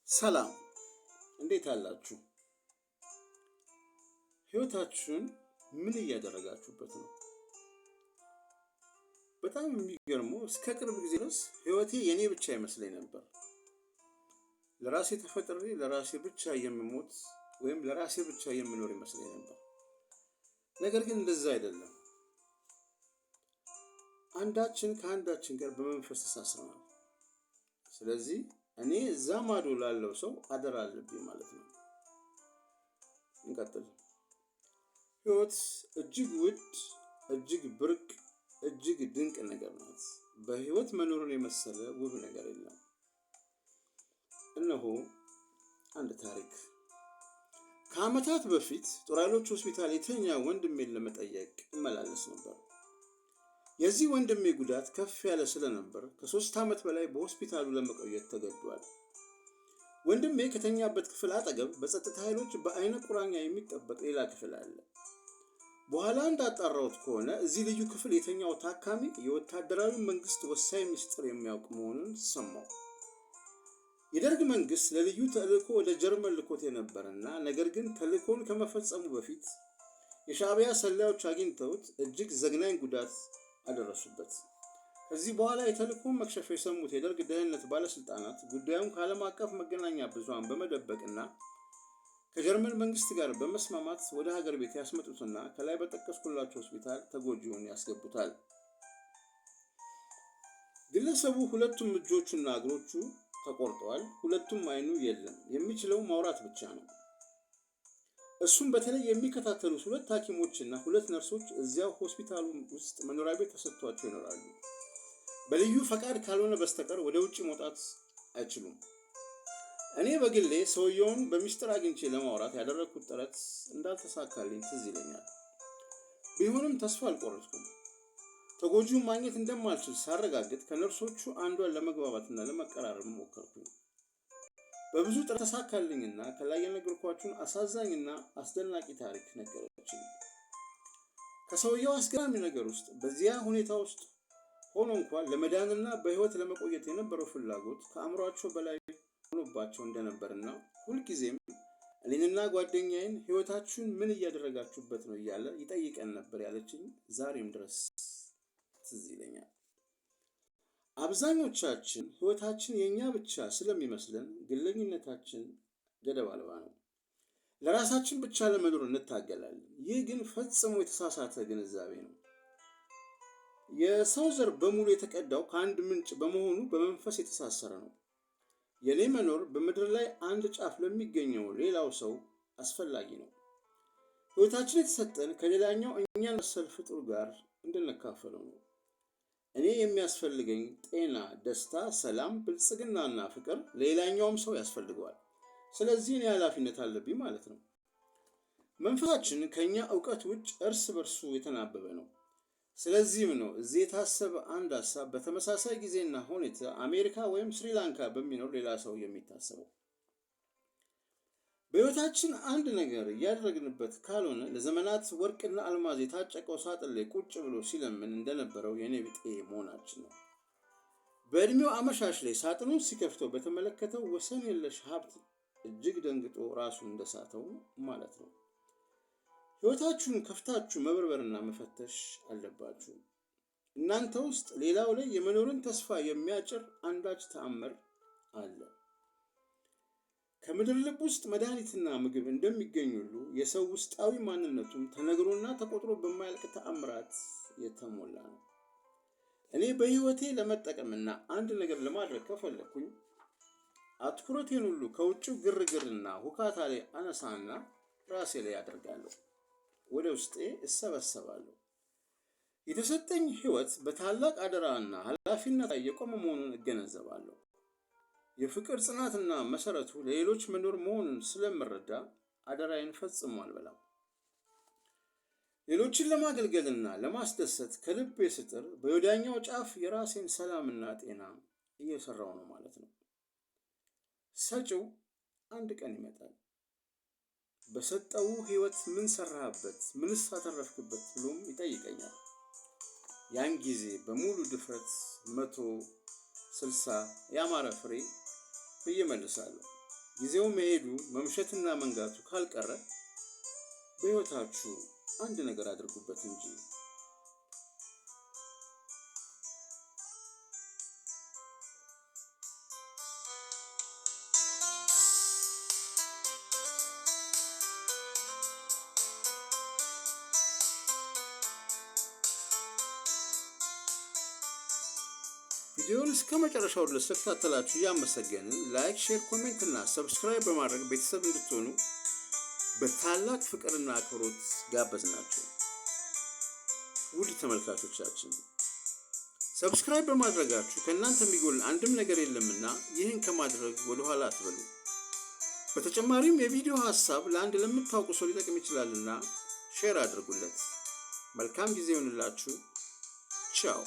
ሰላም እንዴት አላችሁ? ህይወታችሁን ምን እያደረጋችሁበት ነው? በጣም የሚገርመው እስከ ቅርብ ጊዜ ድረስ ህይወቴ የኔ ብቻ ይመስለኝ ነበር። ለራሴ ተፈጥሬ ለራሴ ብቻ የምሞት ወይም ለራሴ ብቻ የምኖር ይመስለኝ ነበር። ነገር ግን እንደዛ አይደለም። አንዳችን ከአንዳችን ጋር በመንፈስ ተሳስረናል። ስለዚህ እኔ እዛ ማዶ ላለው ሰው አደራ አለብኝ ማለት ነው። እንቀጥል። ህይወት እጅግ ውድ፣ እጅግ ብርቅ፣ እጅግ ድንቅ ነገር ናት። በህይወት መኖርን የመሰለ ውብ ነገር የለም። እነሆ አንድ ታሪክ። ከዓመታት በፊት ጦር ኃይሎች ሆስፒታል የተኛ ወንድሜን ለመጠየቅ እመላለስ ነበር። የዚህ ወንድሜ ጉዳት ከፍ ያለ ስለነበር ከ3 ዓመት በላይ በሆስፒታሉ ለመቆየት ተገዷል። ወንድሜ ከተኛበት ክፍል አጠገብ በጸጥታ ኃይሎች በአይነ ቁራኛ የሚጠበቅ ሌላ ክፍል አለ። በኋላ እንዳጣራሁት ከሆነ እዚህ ልዩ ክፍል የተኛው ታካሚ የወታደራዊ መንግስት ወሳኝ ምስጢር የሚያውቅ መሆኑን ሰማሁ። የደርግ መንግስት ለልዩ ተልእኮ ወደ ጀርመን ልኮት የነበረና ነገር ግን ተልእኮውን ከመፈጸሙ በፊት የሻዕቢያ ሰላዮች አግኝተውት እጅግ ዘግናኝ ጉዳት አደረሱበት። ከዚህ በኋላ የተልእኮውን መክሸፍ የሰሙት የደርግ ደህንነት ባለስልጣናት ጉዳዩን ከዓለም አቀፍ መገናኛ ብዙሃን በመደበቅና ከጀርመን መንግስት ጋር በመስማማት ወደ ሀገር ቤት ያስመጡትና ከላይ በጠቀስኩላቸው ሆስፒታል ተጎጂውን ያስገቡታል። ግለሰቡ ሁለቱም እጆቹና እግሮቹ ተቆርጠዋል። ሁለቱም አይኑ የለም። የሚችለው ማውራት ብቻ ነው። እሱም በተለይ የሚከታተሉት 2 ሐኪሞችና 2 ነርሶች እዚያው ሆስፒታሉ ውስጥ መኖሪያ ቤት ተሰጥቷቸው ይኖራሉ። በልዩ ፈቃድ ካልሆነ በስተቀር ወደ ውጪ መውጣት አይችሉም። እኔ በግሌ ሰውየውን በሚስጥር አግኝቼ ለማውራት ያደረኩት ጥረት እንዳልተሳካልኝ ትዝ ይለኛል። ቢሆንም ተስፋ አልቆረጥኩም። ተጎጂውን ማግኘት እንደማልችል ሳረጋግጥ ከነርሶቹ አንዷን ለመግባባትና ለመቀራረብ ሞከርኩኝ። በብዙ ጥረት ተሳካልኝና ከላይ የነገርኳችሁን አሳዛኝና አስደናቂ ታሪክ ነገረችኝ። ከሰውየው አስገራሚ ነገር ውስጥ በዚያ ሁኔታ ውስጥ ሆኖ እንኳን ለመዳንና በህይወት ለመቆየት የነበረው ፍላጎት ከአእምሯቸው በላይ ሆኖባቸው እንደነበርና ሁልጊዜም እኔንና ጓደኛዬን ህይወታችሁን ምን እያደረጋችሁበት ነው እያለ ይጠይቀን ነበር ያለችኝ ዛሬም ድረስ ትዝ ይለኛል። አብዛኞቻችን ህይወታችን የኛ ብቻ ስለሚመስለን ግለኝነታችን ገደብ አልባ ነው። ለራሳችን ብቻ ለመኖር እንታገላለን። ይህ ግን ፈጽሞ የተሳሳተ ግንዛቤ ነው። የሰው ዘር በሙሉ የተቀዳው ከአንድ ምንጭ በመሆኑ በመንፈስ የተሳሰረ ነው። የኔ መኖር በምድር ላይ አንድ ጫፍ ለሚገኘው ሌላው ሰው አስፈላጊ ነው። ህይወታችን የተሰጠን ከሌላኛው እኛን መሰል ፍጡር ጋር እንድንካፈለው ነው። እኔ የሚያስፈልገኝ ጤና፣ ደስታ፣ ሰላም፣ ብልጽግናና ፍቅር ሌላኛውም ሰው ያስፈልገዋል። ስለዚህ እኔ ኃላፊነት አለብኝ ማለት ነው። መንፈሳችን ከኛ ዕውቀት ውጭ እርስ በርሱ የተናበበ ነው። ስለዚህም ነው እዚህ የታሰበ አንድ ሐሳብ በተመሳሳይ ጊዜና ሁኔታ አሜሪካ ወይም ስሪላንካ በሚኖር ሌላ ሰው የሚታሰበው። በህይወታችን አንድ ነገር እያደረግንበት ካልሆነ ለዘመናት ወርቅና አልማዝ የታጨቀው ሳጥን ላይ ቁጭ ብሎ ሲለምን እንደነበረው የኔ ቢጤ መሆናችን ነው። በእድሜው አመሻሽ ላይ ሳጥኑን ሲከፍተው በተመለከተው ወሰን የለሽ ሀብት እጅግ ደንግጦ ራሱን እንደሳተው ማለት ነው። ህይወታችሁን ከፍታችሁ መበርበርና መፈተሽ አለባችሁ። እናንተ ውስጥ ሌላው ላይ የመኖርን ተስፋ የሚያጭር አንዳች ተአምር አለ። ከምድር ልብ ውስጥ መድኃኒትና ምግብ እንደሚገኝ ሁሉ የሰው ውስጣዊ ማንነቱም ተነግሮና ተቆጥሮ በማያልቅ ተአምራት የተሞላ ነው። እኔ በህይወቴ ለመጠቀምና አንድ ነገር ለማድረግ ከፈለኩኝ አትኩሮቴን ሁሉ ከውጭው ግርግርና ሁካታ ላይ አነሳና ራሴ ላይ አደርጋለሁ። ወደ ውስጤ እሰበሰባለሁ። የተሰጠኝ ህይወት በታላቅ አደራና ኃላፊነት ላይ የቆመ መሆኑን እገነዘባለሁ። የፍቅር ጽናትና መሰረቱ ለሌሎች መኖር መሆኑን ስለምረዳ አደራዬን ፈጽሞ አልበላም። ሌሎችን ለማገልገልና ለማስደሰት ከልቤ ስጥር በወዲያኛው ጫፍ የራሴን ሰላምና ጤና እየሰራው ነው ማለት ነው። ሰጪው አንድ ቀን ይመጣል። በሰጠው ህይወት ምን ሰራህበት፣ ምንስ አተረፍክበት ብሎም ይጠይቀኛል። ያን ጊዜ በሙሉ ድፍረት 160 ያማረ ፍሬ ብዬ መልሳለሁ። ጊዜው መሄዱ መምሸትና መንጋቱ ካልቀረ በሕይወታችሁ አንድ ነገር አድርጉበት እንጂ። ቪዲዮውን እስከ መጨረሻው ድረስ ተከታተላችሁ እያመሰገንን ላይክ፣ ሼር፣ ኮሜንት እና ሰብስክራይብ በማድረግ ቤተሰብ እንድትሆኑ በታላቅ ፍቅርና አክብሮት ጋበዝናችሁ። ውድ ተመልካቾቻችን ሰብስክራይብ በማድረጋችሁ ከእናንተ የሚጎል አንድም ነገር የለምና ይህን ከማድረግ ወደኋላ አትበሉ። በተጨማሪም የቪዲዮ ሀሳብ ለአንድ ለምታውቁ ሰው ሊጠቅም ይችላልና ሼር አድርጉለት። መልካም ጊዜ ይሁንላችሁ። ቻው።